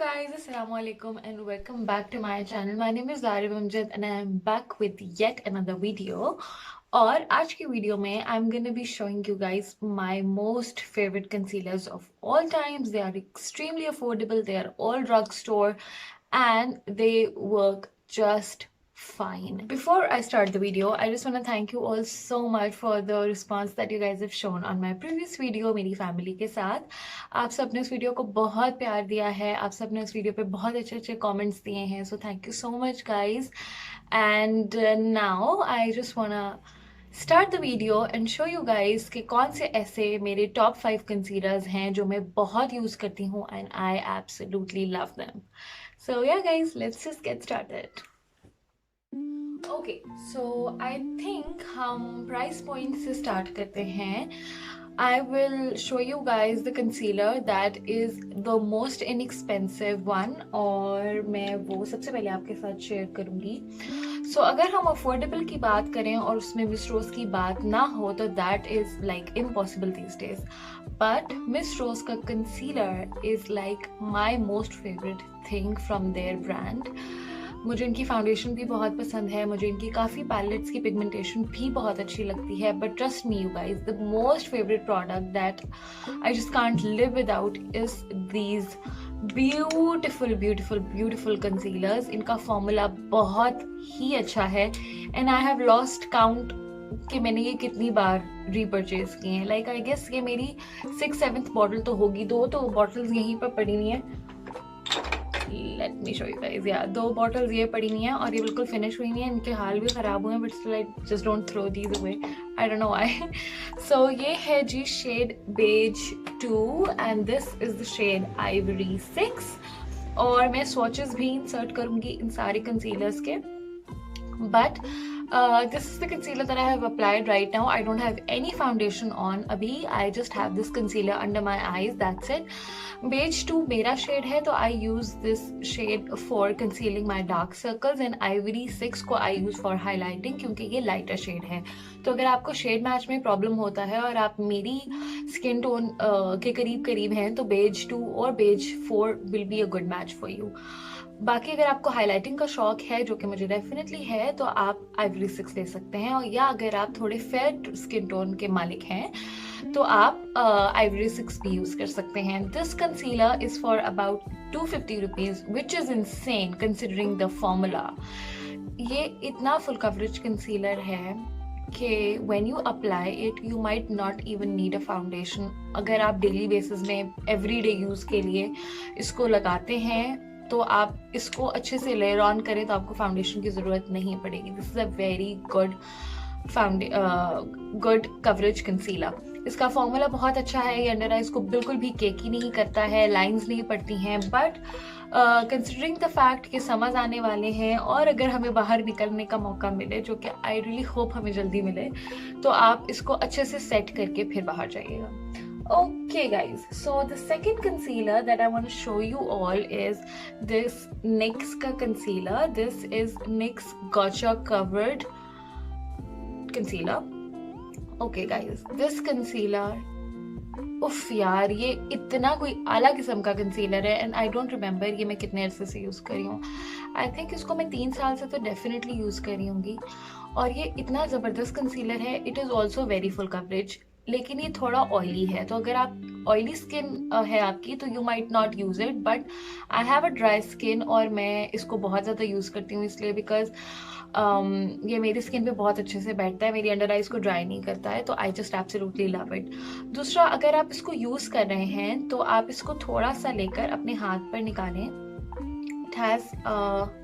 guys, Assalamualaikum and welcome back to my channel. My name is Larib Amjad and I am back with yet another video. और आज की video में I'm gonna be showing you guys my most favorite concealers of all times. They are extremely affordable. They are all drugstore and they work just fine. Before I start the video, I just want to thank you all so much for the response that you guys have shown on my previous video मेरी family के साथ. आप सब ने इस video को बहुत प्यार दिया है, आप सब ने इस वीडियो पे बहुत अच्छे अच्छे कमेंट्स दिए हैं, so thank you so much guys. And now I just wanna start the video and show you guys कि कौन से ऐसे मेरे top 5 concealers हैं जो मैं बहुत यूज करती हूँ and I absolutely love them. So yeah guys, let's just get started. Okay, so I think हम price point से start करते हैं. I will show you guys the concealer that is the most inexpensive one और मैं वो सबसे पहले आपके साथ शेयर करूँगी. So अगर हम affordable की बात करें और उसमें Miss Rose की बात ना हो तो that is like impossible these days. But Miss Rose का concealer is like my most favorite thing from their brand. मुझे इनकी फाउंडेशन भी बहुत पसंद है, मुझे इनकी काफ़ी पैलेट्स की पिगमेंटेशन भी बहुत अच्छी लगती है. But trust me you guys, the most favourite product that I just can't live without is these beautiful beautiful beautiful concealers. इनका फॉर्मूला बहुत ही अच्छा है and I have lost count कि मैंने ये कितनी बार रीपरचेज किए हैं. लाइक आई गेस ये मेरी 6-7th बॉटल तो होगी. 2 तो बॉटल्स यहीं पर पड़ी हुई हैं. Let me show you guys. या 2 बॉटल्स ये पड़ी हुई हैं और ये बिल्कुल फिनिश हुई नहीं है. इनके हाल भी ख़राब हुए हैं but still I just don't throw these away. I don't know why. So ये है जी shade beige 2 and this is the shade ivory 6. और मैं स्वॉचेस भी इंसर्ट करूँगी इन सारे कंसीलर्स के. But this is the concealer that I have applied right now. I don't have any foundation on abhi. I just have this concealer under my eyes. That's it. Beige 2 मेरा shade है तो I use this shade for concealing my dark circles and ivory 6 को I use for highlighting क्योंकि ये lighter shade है. तो अगर आपको shade match में problem होता है और आप मेरी skin tone के करीब करीब हैं तो beige 2 और beige 4 will be a good match for you. बाकी अगर आपको हाईलाइटिंग का शौक है जो कि मुझे डेफिनेटली है तो आप ivory 6 ले सकते हैं. और या अगर आप थोड़े फेयर स्किन टोन के मालिक हैं तो आप ivory 6 भी यूज कर सकते हैं. This concealer is for about 250 rupees which is insane considering the formula. ये इतना फुल कवरेज कंसीलर है कि when you apply it you might not even need a foundation. अगर आप डेली बेसिस में एवरीडे यूज के लिए इसको लगाते हैं तो आप इसको अच्छे से लेयर ऑन करें तो आपको फाउंडेशन की ज़रूरत नहीं पड़ेगी. This is a very good coverage concealer. इसका फॉर्मूला बहुत अच्छा है. ये अंडर आइज को बिल्कुल भी केकी नहीं करता है, लाइंस नहीं पड़ती हैं. बट कंसिडरिंग द फैक्ट कि समझ आने वाले हैं और अगर हमें बाहर निकलने का मौका मिले जो कि आई रियली होप हमें जल्दी मिले तो आप इसको अच्छे से सेट करके फिर बाहर जाइएगा. Okay guys, so the second concealer that I want to show you all is this NYX का concealer. This is NYX Gotta covered concealer. Okay guys, this concealer, उफ यार ये इतना कोई आला किस्म का कंसीलर है एंड आई डोंट रिमेंबर ये मैं कितने अरसे से यूज़ कर रही हूँ. आई थिंक इसको मैं 3 साल से तो डेफिनेटली यूज़ कर रही होंगी. और ये इतना ज़बरदस्त कंसीलर है. It is also very full coverage लेकिन ये थोड़ा ऑयली है. तो अगर आप ऑयली स्किन है आपकी तो you might not use it. But I have a dry skin और मैं इसको बहुत ज़्यादा यूज़ करती हूँ इसलिए बिकॉज ये मेरी स्किन पे बहुत अच्छे से बैठता है. मेरी अंडर आइज को ड्राई नहीं करता है तो I just absolutely love it. दूसरा, अगर आप इसको यूज़ कर रहे हैं तो आप इसको थोड़ा सा लेकर अपने हाथ पर निकालें. It has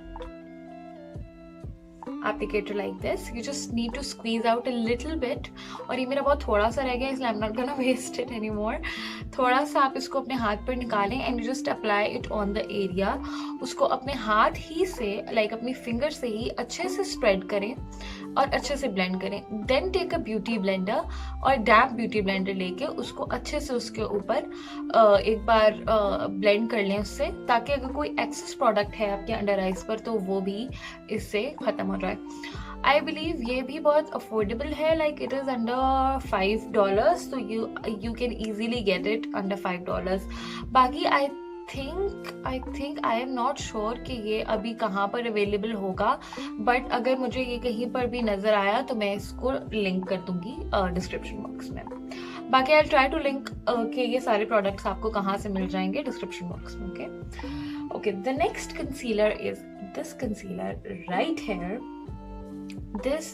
applicator like this. You just need to squeeze out a little bit. और ये मेरा बहुत थोड़ा सा रह गया इसलिए I'm not gonna waste it anymore. थोड़ा सा आप इसको अपने हाथ पर निकालें and you just apply it on the area. उसको अपने हाथ ही से like अपनी फिंगर से ही अच्छे से स्प्रेड करें और अच्छे से ब्लेंड करें. Then take a beauty blender और डैप ब्यूटी ब्लेंडर लेके उसको अच्छे से उसके ऊपर एक बार ब्लेंड कर लें उससे, ताकि अगर कोई एक्सेस प्रोडक्ट है आपके अंडर आइज पर तो वो भी इससे ख़त्म हो जाए. आई बिलीव ये भी बहुत अफोर्डेबल है. लाइक इट इज़ अंडर $5 तो you can easily get it under $5. बाकी I think I am not sure कि ये अभी कहाँ पर अवेलेबल होगा, बट अगर मुझे ये कहीं पर भी नजर आया तो मैं इसको लिंक कर दूंगी डिस्क्रिप्शन बॉक्स में। बाकी आई ट्राई टू लिंक कि ये सारे प्रोडक्ट्स आपको कहाँ से मिल जाएंगे डिस्क्रिप्शन बॉक्स में। Okay, the next concealer is this concealer right here. This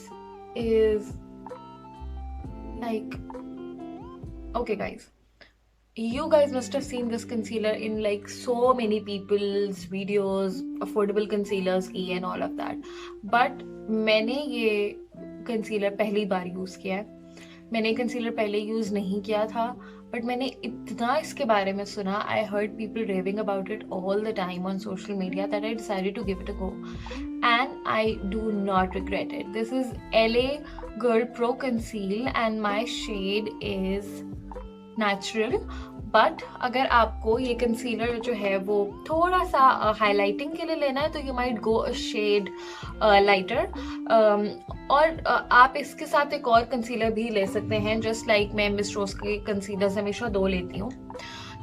is like, okay guys, you guys must have seen this concealer in like so many people's videos, affordable concealers and all of that, but मैंने ये concealer पहली बार use किया है. मैंने concealer पहले use नहीं किया था, बट मैंने इतना इसके बारे में सुना, I heard people raving about it all the time on social media, that I decided to give it a go and I do not regret it. This is LA Girl Pro Conceal and my shade is natural. But अगर आपको ये concealer जो है वो थोड़ा सा highlighting के लिए लेना है तो you might go a shade lighter, और आप इसके साथ एक और कंसीलर भी ले सकते हैं, जस्ट लाइक मैं मिस रोज के कंसीलर्स हमेशा 2 लेती हूँ,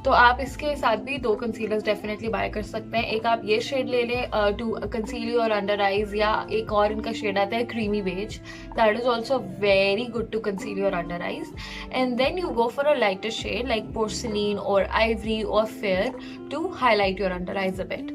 तो आप इसके साथ भी 2 कंसीलर्स डेफिनेटली बाय कर सकते हैं. एक आप ये शेड ले लें to conceal your under eyes, या एक और इनका शेड आता है creamy beige, that is also very good to conceal your under eyes. And then you go for a lighter shade like porcelain और आइवरी और fair to highlight your under eyes a bit.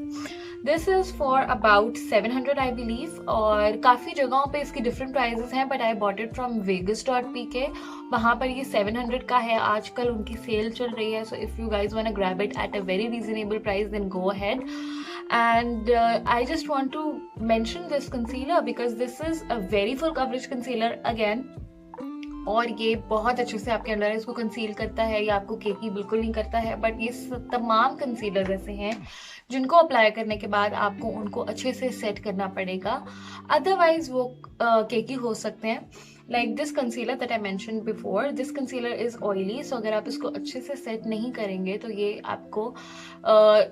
This is for about 700 I believe, और काफ़ी जगहों पे इसकी different prices हैं, but I bought it from vegas.pk. वहाँ पर ये 700 का है. आजकल उनकी सेल चल रही है, so if you guys want to grab it at a very reasonable price then go ahead. And I just want to mention this concealer because this is a very full coverage concealer again. और ये बहुत अच्छे से आपके under eyes को conceal करता है, या आपको केकी बिल्कुल नहीं करता है, बट ये तमाम कंसीलर ऐसे हैं जिनको अप्लाई करने के बाद आपको उनको अच्छे से सेट करना पड़ेगा, अदरवाइज वो केकी हो सकते हैं. Like this concealer that I mentioned before, this concealer is oily, so अगर आप इसको अच्छे से सेट नहीं करेंगे तो ये आपको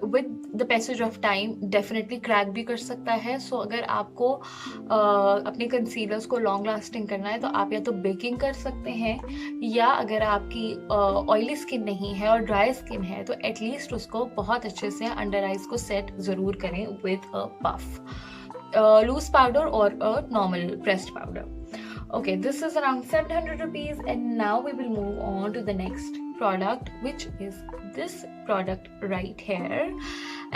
with the passage of time definitely crack भी कर सकता है. सो अगर आपको अपने कंसीलर्स को लॉन्ग लास्टिंग करना है तो आप या तो बेकिंग कर सकते हैं, या अगर आपकी ऑयली स्किन नहीं है और ड्राई स्किन है तो एटलीस्ट उसको बहुत अच्छे से अंडर आईज को सेट ज़रूर करें with a puff, loose powder और a normal pressed powder. Okay, this is around 700 rupees, and now we will move on to the next product, which is this product right here.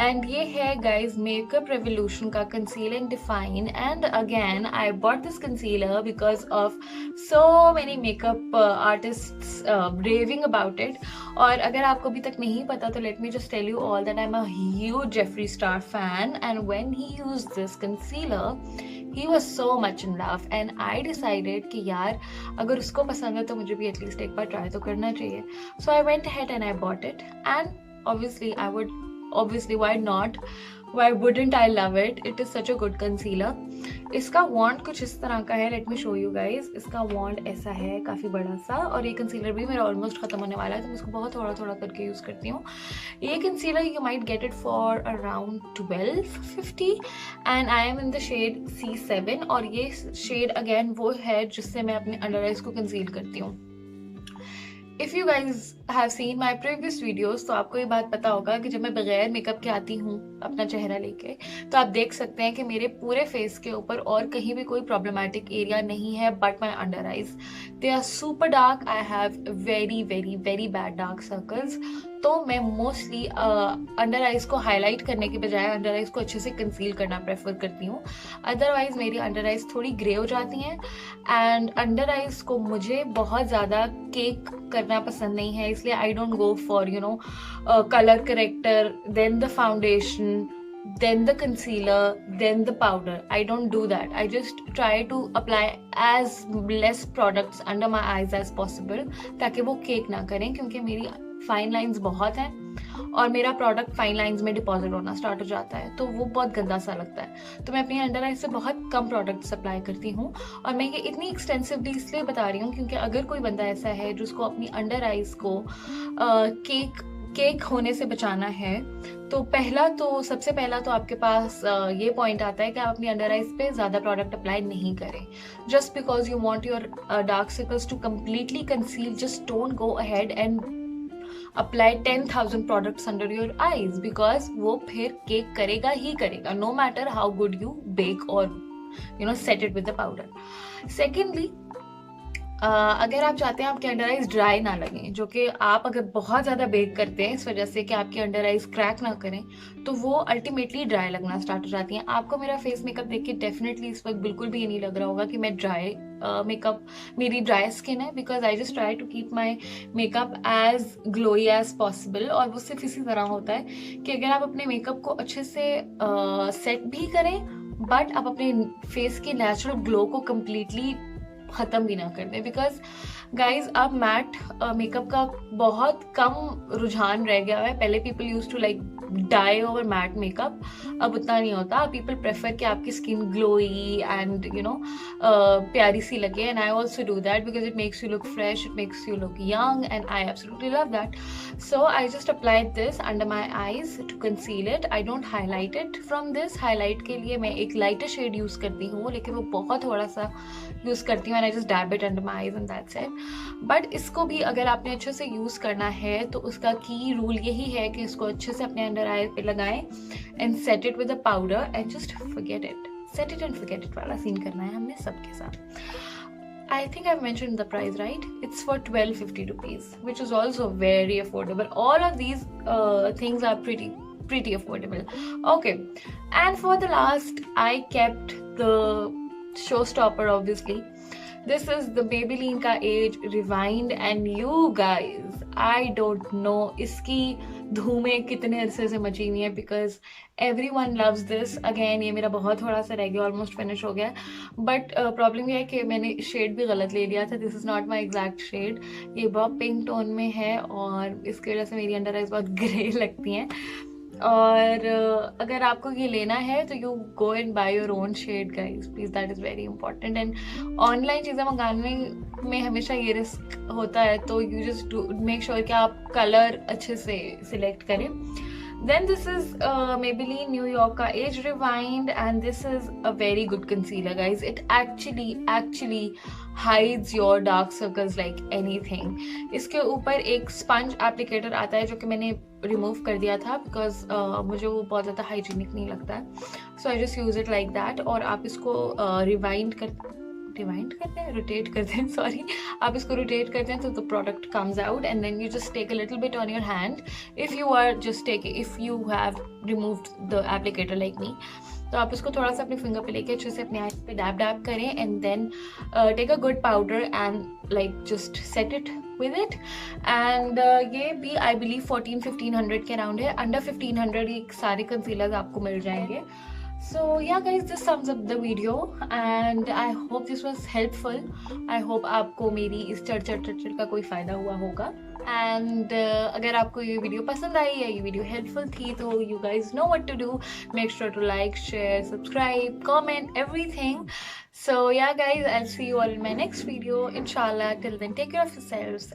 And ये है guys Makeup Revolution का Conceal and Define, and again I bought this concealer because of so many makeup artists raving about it. और अगर आपको अभी तक नहीं पता तो let me just tell you all that I'm a huge Jeffree Star fan, and when he used this concealer he was so much in love, and I decided कि यार अगर उसको पसंद है तो मुझे भी एटलीस्ट एक बार ट्राई तो करना चाहिए. So I went ahead and I bought it, and obviously why not, why wouldn't I love it? It is such a good concealer. इसका वॉन्ड कुछ इस तरह का है, let me show you guys. इसका वॉन्ड ऐसा है, काफ़ी बड़ा सा, और ये कंसीलर भी मेरा ऑलमोस्ट खत्म होने वाला है तो मैं इसको बहुत थोड़ा थोड़ा करके यूज़ करती हूँ. ये concealer you might get it for around 1250 and I am in the shade C7, और ये शेड अगेन वो है जिससे मैं अपने अंडर आईज को कंसील करती हूँ. If you guys have seen my previous videos तो आपको ये बात पता होगा कि जब मैं बगैर मेकअप के आती हूँ अपना चेहरा लेके, तो आप देख सकते हैं कि मेरे पूरे फेस के ऊपर और कहीं भी कोई प्रॉब्लमेटिक एरिया नहीं है but my under eyes. They are super dark. I have very very very bad dark circles. तो मैं मोस्टली अंडर आईज को हाईलाइट करने के बजाय अंडर आईज को अच्छे से कंसील करना प्रेफर करती हूँ. अदरवाइज मेरी अंडर आईज थोड़ी ग्रे हो जाती हैं, एंड अंडर आईज को मुझे बहुत ज़्यादा केक करना पसंद नहीं है, इसलिए I don't go for you know colour corrector, then the foundation, then the concealer, then the powder. I don't do that. I just try to apply as less products under my eyes as possible ताकि वो cake ना करें, क्योंकि मेरी fine lines बहुत हैं और मेरा प्रोडक्ट फाइन लाइंस में डिपॉजिट होना स्टार्ट हो जाता है तो वो बहुत गंदा सा लगता है. तो मैं अपनी अंडर आईज से बहुत कम प्रोडक्ट्स अप्लाई करती हूँ, और मैं ये इतनी एक्सटेंसिवली इसलिए बता रही हूँ क्योंकि अगर कोई बंदा ऐसा है जिसको अपनी अंडर आईज को केक होने से बचाना है तो सबसे पहला तो आपके पास ये पॉइंट आता है कि आप अपनी अंडर आईज पे ज़्यादा प्रोडक्ट अप्लाई नहीं करें. Just because you want your dark circles to completely conceal, just don't go ahead and apply 10,000 products under your eyes, because वो फिर केक करेगा ही करेगा, no matter how good you bake or set it with the powder. Secondly, अगर आप चाहते हैं आपके under eyes dry ना लगें, जो कि आप अगर बहुत ज़्यादा बेक करते हैं इस वजह से कि आपके अंडर आइज क्रैक ना करें, तो वो अल्टीमेटली ड्राई लगना स्टार्ट हो जाती हैं. आपको मेरा फेस मेकअप देख के डेफिनेटली इस वक्त बिल्कुल भी ये नहीं लग रहा होगा कि मैं ड्राई मेकअप, मेरी ड्राई स्किन है, because I just try to keep my makeup as glowy as possible. और वो सिर्फ इसी तरह होता है कि अगर आप अपने मेकअप को अच्छे से सेट भी करें, बट आप अपने फेस के नेचुरल ग्लो को कम्प्लीटली ख़त्म भी ना कर दें. बिकॉज गाइज अब मैट मेकअप का बहुत कम रुझान रह गया है. पहले people use to like die over matte makeup, अब उतना नहीं होता. पीपल प्रेफर कि आपकी स्किन ग्लोई एंड प्यारी सी लगे. And I also do that because it makes you look fresh, it makes you look young, and I absolutely love that. So I just applied this under my eyes to conceal it. I don't highlight it from this. Highlight के लिए मैं एक lighter shade use करती हूँ, लेकिन वो बहुत थोड़ा सा यूज़ करती हूँ. And I just dab it under my eyes and that's it. But इसको भी अगर आपने अच्छे से यूज़ करना है तो उसका की रूल यही है कि इसको अच्छे से अपने अंडर आई पे लगाएं and set it with a powder and just forget it. Set it and forget it वाला सीन करना है हमने सबके साथ. I think I've mentioned the price, right? It's for 1250 rupees, which is also very affordable. All of these things are pretty affordable. Okay, and for the last, I kept the showstopper, obviously. This is the Maybelline का Age Rewind, and you guys, I don't know इसकी धूमें कितने अरसे से मची हुई है, because everyone loves this. Again, ये मेरा बहुत थोड़ा सा रह गया, ऑलमोस्ट फिनिश हो गया. बट प्रॉब्लम ये है कि मैंने शेड भी गलत ले लिया था. This is not my exact shade. ये बहुत पिंक टोन में है और इसकी वजह से मेरी अंडर आइज बहुत ग्रे लगती हैं. और अगर आपको ये लेना है तो you go and buy your own shade guys, please. That is very important. And online चीज़ें मंगाने में हमेशा ये रिस्क होता है, तो यू जस्ट मेक श्योर कि आप कलर अच्छे से सिलेक्ट करें. Then this is Maybelline New York का Age Rewind, and this is a very good concealer, guys. It actually hides your dark circles like anything. इसके ऊपर एक स्पंज एप्लीकेटर आता है जो कि मैंने रिमूव कर दिया था बिकॉज मुझे वो बहुत ज़्यादा हाइजीनिक नहीं लगता है. So I just use it like that. और आप इसको रोटेट करते हैं, सॉरी. आप इसको रोटेट करते हैं तो the product comes out, and then you just take a little bit on your hand if you have removed the applicator like me. तो आप इसको थोड़ा सा अपने फिंगर पे लेके अच्छे से अपने आई पे डैब करें, and then take a good powder and like just set it with it. And ये भी आई बिलीव 1400-1500 के अराउंड है. अंडर 1500 ये सारे कंसीलर्स आपको मिल जाएंगे. So yeah guys, this sums up the video and I hope this was helpful. I hope आपको मेरी इस चर्चा का कोई फ़ायदा हुआ होगा. And अगर आपको ये वीडियो पसंद आई या ये वीडियो हेल्पफुल थी तो you guys know what to do. Make sure to like, share, subscribe, comment, everything. So yeah guys, I'll see you all in my next video inshallah. Till then, take care of yourselves.